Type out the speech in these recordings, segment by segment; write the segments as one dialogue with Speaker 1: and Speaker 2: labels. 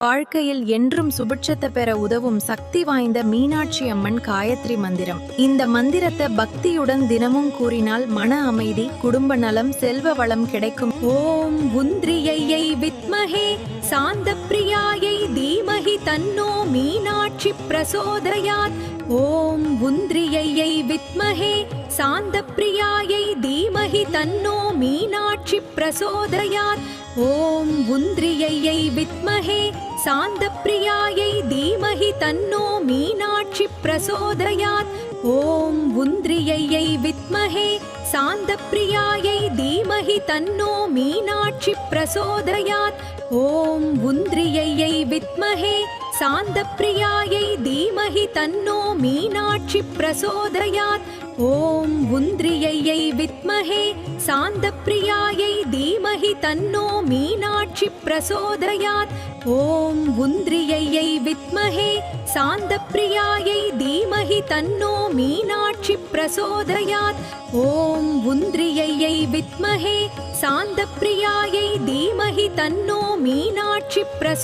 Speaker 1: வாழ்க்கையில் என்றும் சுபிட்சத்தை பெற உதவும் சக்தி வாய்ந்த மீனாட்சி அம்மன் காயத்ரி மந்திரம். இந்த மந்திரத்தை பக்தியுடன் தினமும் கூறினால் மன அமைதி, குடும்ப நலம், செல்வ வளம் கிடைக்கும். ஓம் உந்திரியை வித்மஹே சாந்த பிரியாயை தீமஹி தன்னோ மீனாட்சி பிரசோதயாத். ஓம் உந்திரியை வித்மஹே சாந்த பிரியாயை தீமஹி தன்னோ மீனாட்சி பிரசோதயாத். ஓம் உந்திரியை வித்மஹே சாந்த பிரியாயை தீமஹி தன்னோ மீனாட்சி பிரசோதயாத். ஓம் உந்திரியை வித்மஹே சாந்த பிரியாயை தீமஹி தன்னோ மீனாட்சி பிரசோதயாத். ஓம் உந்திரியை வித்மஹே சாந்த பிரியாயை தீமஹி தன்னோ மீனாட்சி பிரசோதயாத். ஓம் உந்திரியை வித்மஹே சாந்த பிரியாயை தீமஹி தன்னோ மீனாட்சி பிரசோதயாத். ஓம் உந்திரியை வித்மஹே சாந்த பிரியாயை தீமஹி தன்னோ மீனாட்சி பிரசோதயாத். ஓம் உந்திரியை வித்மஹே சாந்த பிரியாயை தீமஹி தன்னோ மீனாட்சி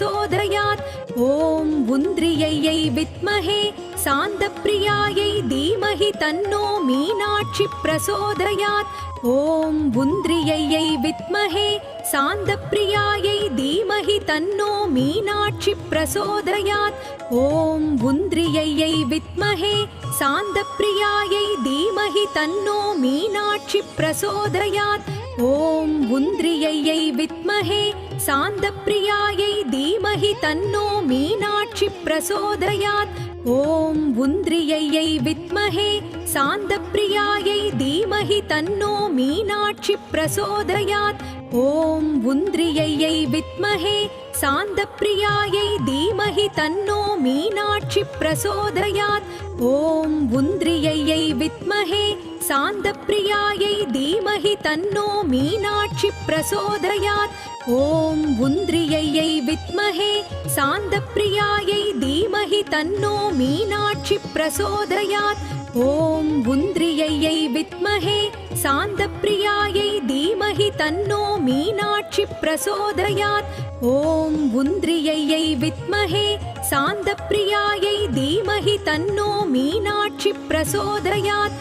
Speaker 1: பிரசோதயாத். ஓம் உந்திரியை வித்மஹே சாந்த பிரியாயை தீமஹி தன்னோ மீனாட்சி பிரசோதயாத். ஓம் உந்திரியை வித்மஹே சாந்த பிரியாயை தீமஹி தன்னோ மீனாட்சி பிரசோதயாத். ஓம் உந்திரியை வித்மஹே சாந்த பிரியாயை தீமஹி தன்னோ மீனாட்சி பிரசோதயாத். ஓம் உந்திரியை வித்மஹே சாந்த பிரியாயை தீமஹி தன்னோ மீனாட்சி பிரசோதயாத். ஓம் உந்திரியை வித்மஹே சாந்த பிரியாயை தீமஹி தன்னோ மீனாட்சி பிரசோதயாத். ஓம் உந்திரியை வித்மஹே சாந்த பிரியாயை தீமஹி தன்னோ மீனாட்சி பிரசோதயாத். ஓம் உந்திரியை வித்மஹே சாந்த பிரியாயை தீமஹி தன்னோ மீனாட்சி பிரசோதயாத். ஓம் உந்திரியை வித்மஹே சாந்த பிரியாயை தீமஹி தன்னோ மீனாட்சி பிரசோதயாத். ஓம் உந்திரியை வித்மஹே சாந்த பிரியாயை தீமஹி தன்னோ மீனாட்சி பிரசோதயாத். ஓம் உந்திரியை வித்மஹே சாந்த பிரியாயை தீமஹி தன்னோ மீனாட்சி பிரசோதயாத்.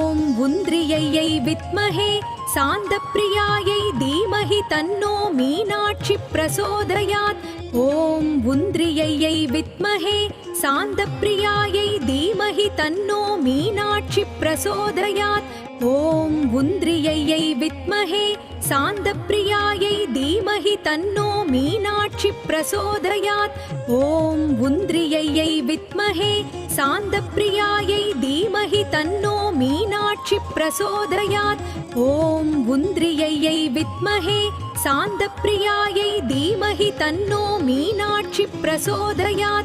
Speaker 1: ஓம் உந்திரியை வித்மஹே சாந்த பிரியாயை தீமஹி தன்னோ மீனாட்சி பிரசோதயாத். ஓம் உந்திரியை வித்மஹே சாந்த பிரியாயை தீமஹி தன்னோ மீனாட்சி பிரசோதயாத். ஓம் உந்திரியை வித்மஹே சாந்த பிரியாயை தீமஹி தன்னோ மீனாட்சி பிரசோதயாத். ஓம் உந்திரியை வித்மஹே சாந்த பிரியாயை தீமஹி தன்னோ மீனாட்சி பிரசோதயாத். ஓம் உந்திரியை வித்மஹே சாந்த பிரியாயை தீமஹி தன்னோ மீனாட்சி பிரசோதயாத்.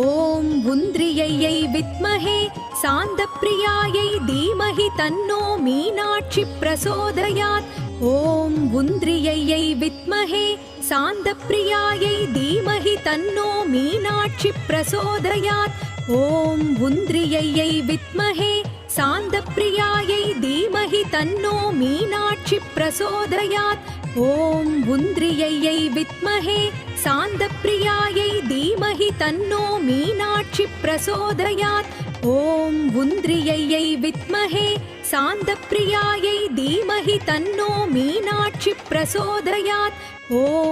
Speaker 1: ஓம் உந்திரியை வித்மஹே சாந்த பிரியாயை தீமஹி தன்னோ மீனாட்சி பிரசோதயாத். ஓம் உந்திரியை வித்மஹே சாந்த பிரியாயை தீமஹி தன்னோ மீனாட்சி பிரசோதயாத். ஓம் உந்திரியை வித்மஹே சாந்த பிரியாயை தீமஹி தன்னோ மீனாட்சி பிரசோதயாத். ஓம் உந்திரியை வித்மஹே சாந்த பிரியாயை தீமஹி தன்னோ மீனாட்சி பிரசோதயாத். ஓம் உந்திரியை வித்மஹே சாந்த பிரியாயை தீமஹி தன்னோ மீனாட்சி பிரசோதயாத்.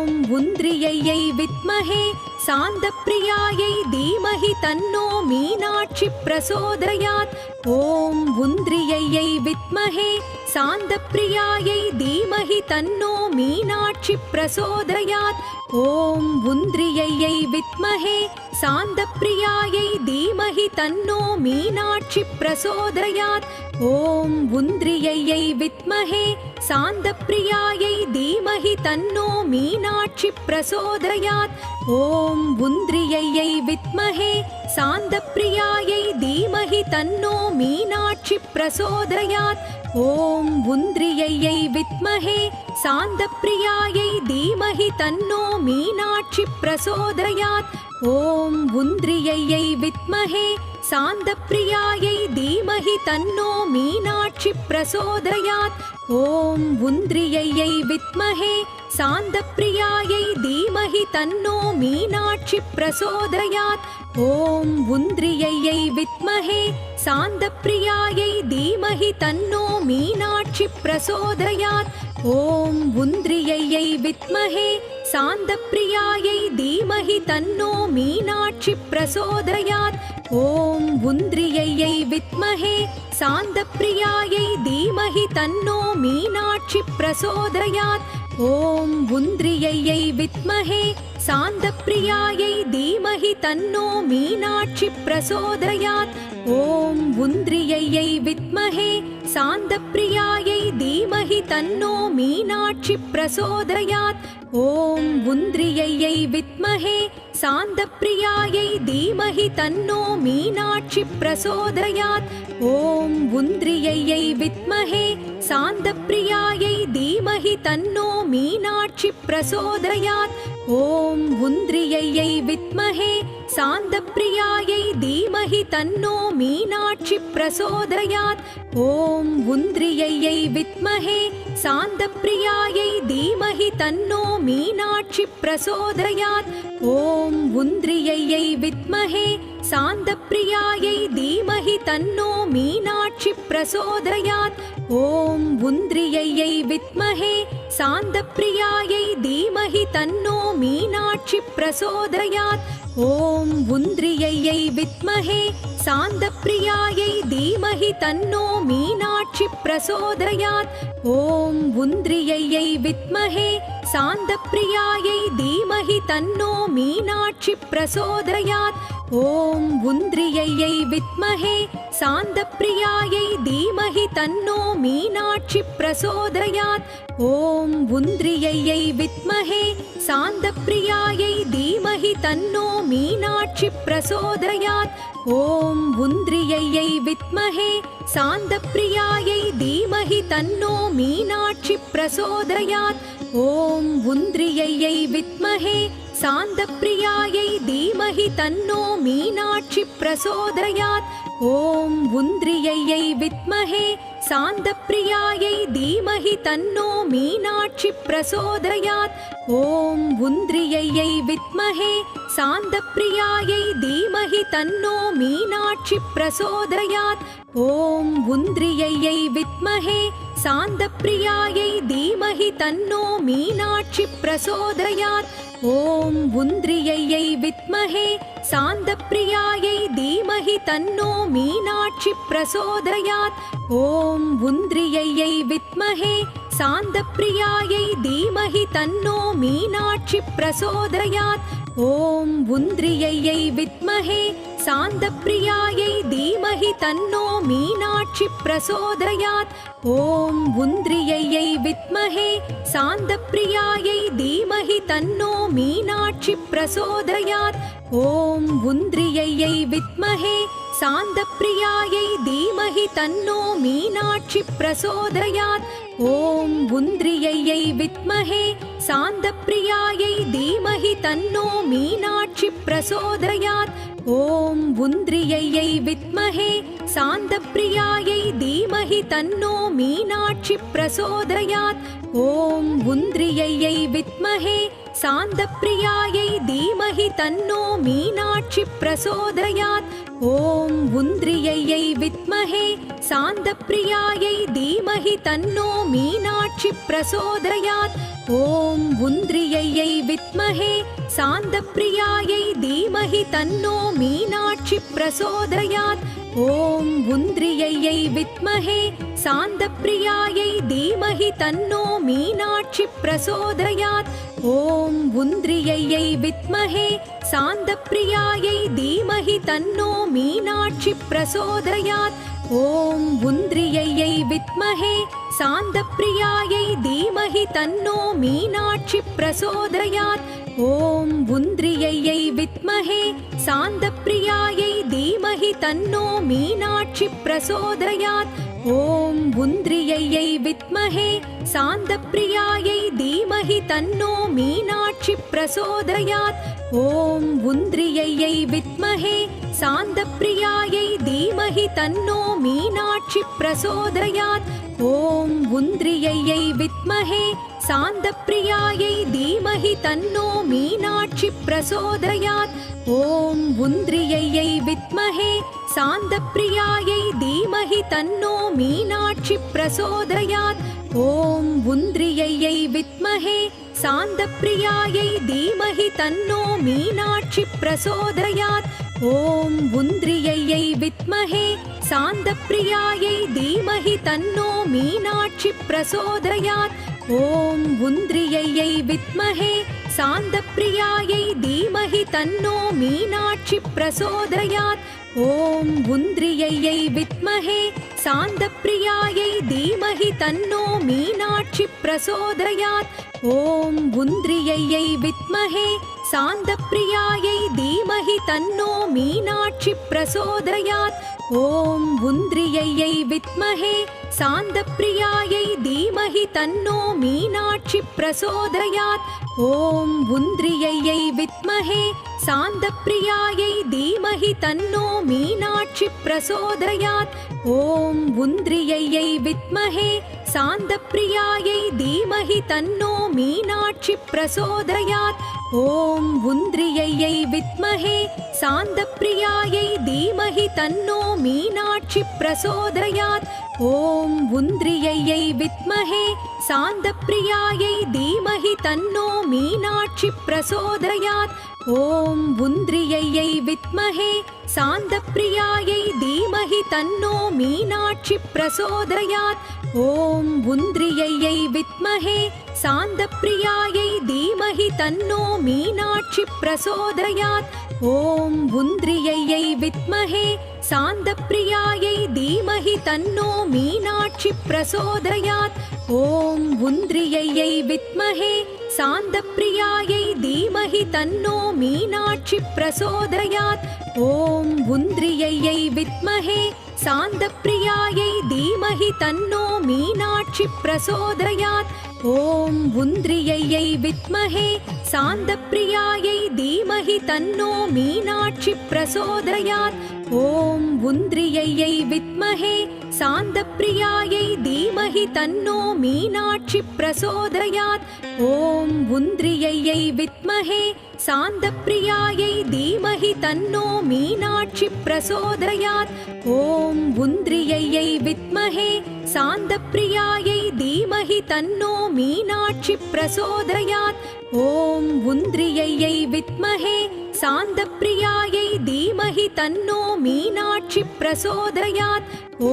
Speaker 1: ஓம் உந்திரியை வித்மஹே சாந்த பிரியாயை தீமஹி தன்னோ மீனாட்சி பிரசோதயாத். ஓம் உந்திரியை வித்மஹே சாந்த பிரியாயை தீமஹி தன்னோ மீனாட்சி பிரசோதயாத். ஓம் உந்திரியை வித்மஹே சாந்த பிரியாயை தீமஹி தன்னோ மீனாட்சி பிரசோதயாத். ஓம் உந்திரியை வித்மஹே சாந்த பிரியாயை தீமஹி தன்னோ மீனாட்சி பிரசோதயாத். ஓம் உந்திரியை வித்மஹே சாந்த பிரியாயை தீமஹி தன்னோ மீனாட்சி பிரசோதயாத். ஓம் உந்திரியை வித்மஹே சாந்த பிரியாயை தீமஹி தன்னோ மீனாட்சி பிரசோதயாத். ஓம் உந்திரியை வித்மஹே சாந்த பிரியாயை தீமஹி தன்னோ மீனாட்சி பிரசோதயாத். ஓம் உந்திரியையை வித்மஹே சாந்தப்பிரியாயை தீமஹி தன்னோ மீனாட்சி பிரசோதயாத். ஓம் உந்திரியையை வித்மஹே சாந்தப்பிரியாயை தீமஹி தன்னோ மீனாட்சி பிரசோதயாத். ஓம் உந்திரியையை வித்மஹே சாந்தப்பிரியாயை தீமஹி தன்னோ மீனாட்சி பிரசோதயாத். ஓம் உந்திரியையை வித்மஹே சாந்தப்பிரியாயை தீமஹி தன்னோ மீனாட்சி பிரசோதயாத். ஓம் உந்திரியையை வித்மஹே சாந்தப்பிரியாயை தீமஹி தன்னோ மீனாட்சி பிரசோதயாத். ஓம் உந்திரியையை வித்மஹே சாந்தப்பிரியாயை தீமஹி தன்னோ மீனாட்சி பிரசோதயாத். ஓம் உந்திரியையை வித்மஹே சாந்தப்பிரியாயை தீமஹி தன்னோ மீனாட்சி பிரசோதயாத். ஓம் உந்திரியையை வித்மஹே சாந்தப்பிரியாயை தீமஹி தன்னோ மீனாட்சி பிரசோதயாத். ஓம் உந்திரியையை வித்மஹே சாந்தப்பிரியாயை தீமஹி தன்னோ மீனாட்சி பிரசோதயாத். ஓம் உந்திரியையை வித்மஹே சாந்தப்பிரியாயை தீமஹி தன்னோ மீனாட்சி பிரசோதயாத். ஓம் உந்திரியையை வித்மஹே சாந்தப்பிரியாயை தீமஹி தன்னோ மீனாட்சி பிரசோதயாத். ஓம் உந்திரியையை வித்மஹே சாந்தப்பிரியாயை தீமஹி தன்னோ மீனாட்சி பிரசோதயாத். ஓம் உந்திரியையை வித்மஹே சாந்தப்பிரியாயை தீமஹி தன்னோ மீனாட்சி பிரசோதயாத். ஓம் உந்திரியையை வித்மஹே சாந்தப்பிரியாயை தீமஹி தன்னோ மீனாட்சி பிரசோதயாத். ஓம் உந்திரியையை வித்மஹே சாந்தப்பிரியாயை தீமஹி தன்னோ மீனாட்சி பிரசோதயாத். ஓம் உந்திரியையை வித்மஹே சாந்தப்பிரியாயை தீமஹி தன்னோ மீனாட்சி பிரசோதயாத். ஓம் உந்திரியையை வித்மஹே சாந்தப்பிரியாயை தீமஹி தன்னோ மீனாட்சி பிரசோதயாத். ஓம் உந்திரியையை வித்மஹே சாந்தப்பிரியாயை தீமஹி தன்னோ மீனாட்சி பிரசோதயாத். ஓம் உந்திரியையை வித்மஹே சாந்தப்பிரியாயை தீமஹி தன்னோ மீனாட்சி பிரசோதயாத். ஓம் உந்திரியையை வித்மஹே சாந்தப்பிரியாயை தீமஹி தன்னோ மீனாட்சி பிரசோதயாத். ஓம் உந்திரியையை வித்மஹே சாந்தப்பிரியாயை தீமஹி தன்னோ மீனாட்சி பிரசோதயாத். ஓம் உந்திரியையை வித்மஹே சாந்தப்பிரியாயை தீமஹி தன்னோ மீனாட்சி பிரசோதயாத். ஓம் உந்திரியையை வித்மஹே சாந்தப்பிரியாயை தீமஹி தன்னோ மீனாட்சி பிரசோதயாத். ஓம் உந்திரியையை வித்மஹே சாந்தப்பிரியாயை தீமஹி தன்னோ மீனாட்சி பிரசோதயாத். ஓம் உந்திரியையை வித்மஹே சாந்தப்பிரியாயை தீமஹி தன்னோ மீனாட்சி பிரசோதயாத். ஓம் உந்திரியையை வித்மஹே சாந்தப்பிரியாயை தீமஹி தன்னோ மீனாட்சி பிரசோதயாத். ஓம் உந்திரியையை வித்மஹே சாந்தப்பிரியாயை தீமஹி தன்னோ மீனாட்சி பிரசோதயாத். ஓம் உந்திரியையை வித்மஹே சாந்தப்பிரியாயை தீமஹி தன்னோ மீனாட்சி பிரசோதயாத். ஓம் உந்திரியையை வித்மஹே சாந்தப்பிரியாயை தீமஹி தன்னோ மீனாட்சி பிரசோதயாத். ஓம் உந்திரியையை வித்மஹே சாந்தப்பிரியாயை தீமஹி தன்னோ மீனாட்சி பிரசோதயாத். ஓம் உந்திரியையை வித்மஹே சாந்தப்பிரியாயை தீமஹி தன்னோ மீனாட்சி பிரசோதயாத். ஓம் உந்திரியையை வித்மஹே சாந்தப்பிரியாயை தீமஹி தன்னோ மீனாட்சி பிரசோதயாத். ஓம் உந்திரியையை வித்மஹே சாந்தப்பிரியாயை தீமஹி தன்னோ மீனாட்சி பிரசோதயாத். ஓம் உந்திரியையை வித்மஹே சாந்தப்பிரியாயை தீமஹி தன்னோ மீனாட்சி பிரசோதயாத். ஓம் உந்திரியையை வித்மஹே சாந்தப்பிரியாயை தீமஹி तन्नो मीनाक्षि प्रचोदयात्। ॐ उन्द्रियैयै विद्महे शान्तप्रियायै धीमहि तन्नो मीनाक्षि प्रचोदयात्। ॐ उन्द्रियैयै विद्महे शान्तप्रियायै धीमहि तन्नो मीनाक्षि प्रचोदयात्। ॐ उन्द्रियैयै विद्महे शान्तप्रियायै धीमहि तन्नो मीनाक्षि प्रचोदयात्। ॐ उन्द्रियैयै विद्महे शान्तप्रियायै धीमहि तन्नो मीनाक्षि प्रचोदयात्। ॐ उन्द्रियैयै विद्महे शान्तप्रियायै धीमहि तन्नो मीनाक्षि प्रचोदयात्। ॐ उन्द्रियैयै विद्महे शान्तप्रियायै धीमहि तन्नो मीनाक्षि प्रचोदयात्। ॐ उन्द्रियैयै विद्महे शान्तप्रियायै धीमहि तन्नो मीनाक्षि प्रचोदयात्। ॐ उन्द्रियैयै विद्महे शान्तप्रियायै धीमहि तन्नो मीनाक्षि प्रचोदयात्। ॐ उन्द्रियैयै विद्महे शान्तप्रियायै धीमहि तन्नो मीनाक्षि प्रचोदयात्। ॐ उन्द्रियैयै विद्महे शान्तप्रियायै धीमहि तन्नो मीनाक्षि प्रचोदयात्। ॐ उन्द्रियैयै विद्महे शान्तप्रियायै धीमहि तन्नो मीनाक्षि प्रचोदयात्। ॐ उन्द्रियैयै विद्महे शान्तप्रियायै धीमहि तन्नो मीनाक्षि प्रचोदयात्। ॐ उन्द्रियैयै विद्महे शान्तप्रियायै धीमहि तन्नो मीनाक्षि प्रचोदयात्। ॐ उन्द्रियैयै विद्महे शान्तप्रियायै धीमहि तन्नो मीनाक्षि प्रचोदयात्। ॐ उन्द्रियैयै विद्महे शान्तप्रियायै धीमहि तन्नो मीनाक्षि प्रचोदयात्। ॐ उन्द्रियैयै विद्महे शान्तप्रियायै धीमहि तन्नो मीनाक्षि प्रचोदयात्। ॐ उन्द्रियैयै विद्महे शान्तप्रियायै धीमहि तन्नो मीनाक्षि प्रचोदयात्। ॐ उन्द्रियैयै विद्महे शान्तप्रियायै धीमहि तन्नो मीनाक्षि प्रचोदयात्। ॐ उन्द्रियैयै विद्महे शान्तप्रियायै धीमहि तन्नो मीनाक्षि प्रचोदयात्। ॐ उन्द्रियैयै विद्महे शान्तप्रियायै धीमहि तन्नो मीनाक्षि प्रचोदयात्। ॐ उन्द्रियैयै विद्महे शान्तप्रियायै धीमहि तन्नो मीनाक्षि प्रचोदयात्। ॐ उन्द्रियैयै विद्महे शान्तप्रियायै धीमहि तन्नो मीनाक्षि प्रचोदयात्। ॐ उन्द्रियैयै विद्महे शान्तप्रियायै धीमहि तन्नो मीनाक्षि प्रचोदयात्। ॐ उन्द्रियैयै विद्महे शान्तप्रियायै धीमहि तन्नो मीनाक्षि प्रचोदयात्। ॐ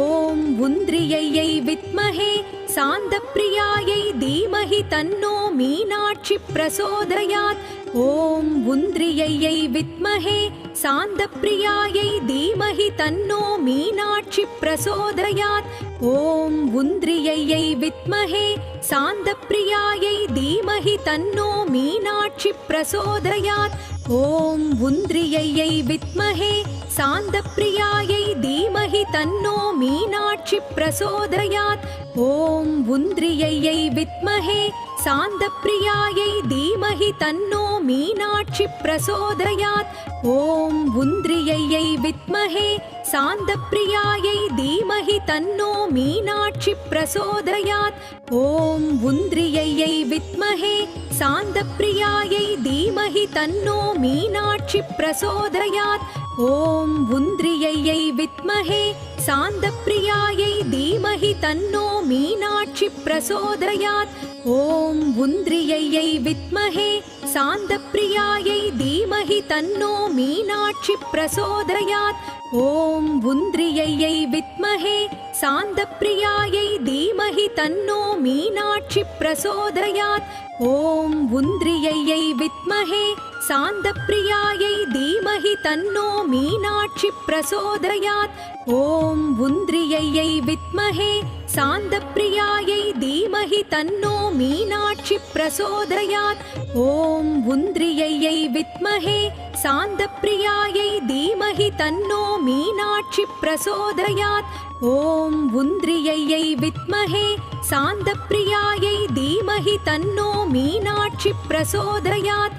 Speaker 1: उन्द्रियैयै विद्महे शान्तप्रियायै धीमहि तन्नो मीनाक्षि प्रचोदयात्। ॐ उन्द्रियैयै विद्महे शान्तप्रियायै धीमहि तन्नो मीनाक्षि प्रचोदयात्। ॐ उन्द्रियैयै विद्महे शान्तप्रियायै धीमहि तन्नो मीनाक्षि प्रचोदयात्। ॐ उन्द्रियैयै विद्महे शान्तप्रियायै धीमहि तन्नो मीनाक्षि प्रचोदयात्। ॐ उन्द्रियैयै विद्महे शान्तप्रियायै धीमहि तन्नो मीनाक्षि प्रचोदयात्। ॐ उन्द्रियैयै विद्महे शान्तप्रियायै धीमहि तन्नो मीनाक्षि प्रचोदयात्। ॐ उन्द्रियैयै विद्महे शान्तप्रियायै धीमहि तन्नो मीनाक्षि प्रचोदयात्। ॐ उन्द्रियैयै विद्महे शान्तप्रियायै धीमहि तन्नो मीनाक्षि प्रचोदयात्। ॐ उन्द्रियैयै विद्महे शान्तप्रियायै धीमहि तन्नो मीनाक्षि प्रचोदयात्। ॐ उन्द्रियैयै विद्महे शान्तप्रियायै धीमहि तन्नो मीनाक्षि प्रचोदयात्। ॐ उन्द्रियैयै विद्महे शान्तप्रियायै धीमहि तन्नो मीनाक्षि प्रचोदयात्। ॐ उन्द्रियैयै विद्महे शान्तप्रियायै धीमहि धीमहि तन्नो मीनाक्षि प्रचोदयात् ॐ उन्द्रियैयै विद्महे सान्दप्रियायै धीमहि तन्नो मीनाक्षि प्रचोदयात् ॐ उन्द्रियैयै विद्महे सान्दप्रियायै धीमहि तन्नो मीनाक्षि प्रचोदयात्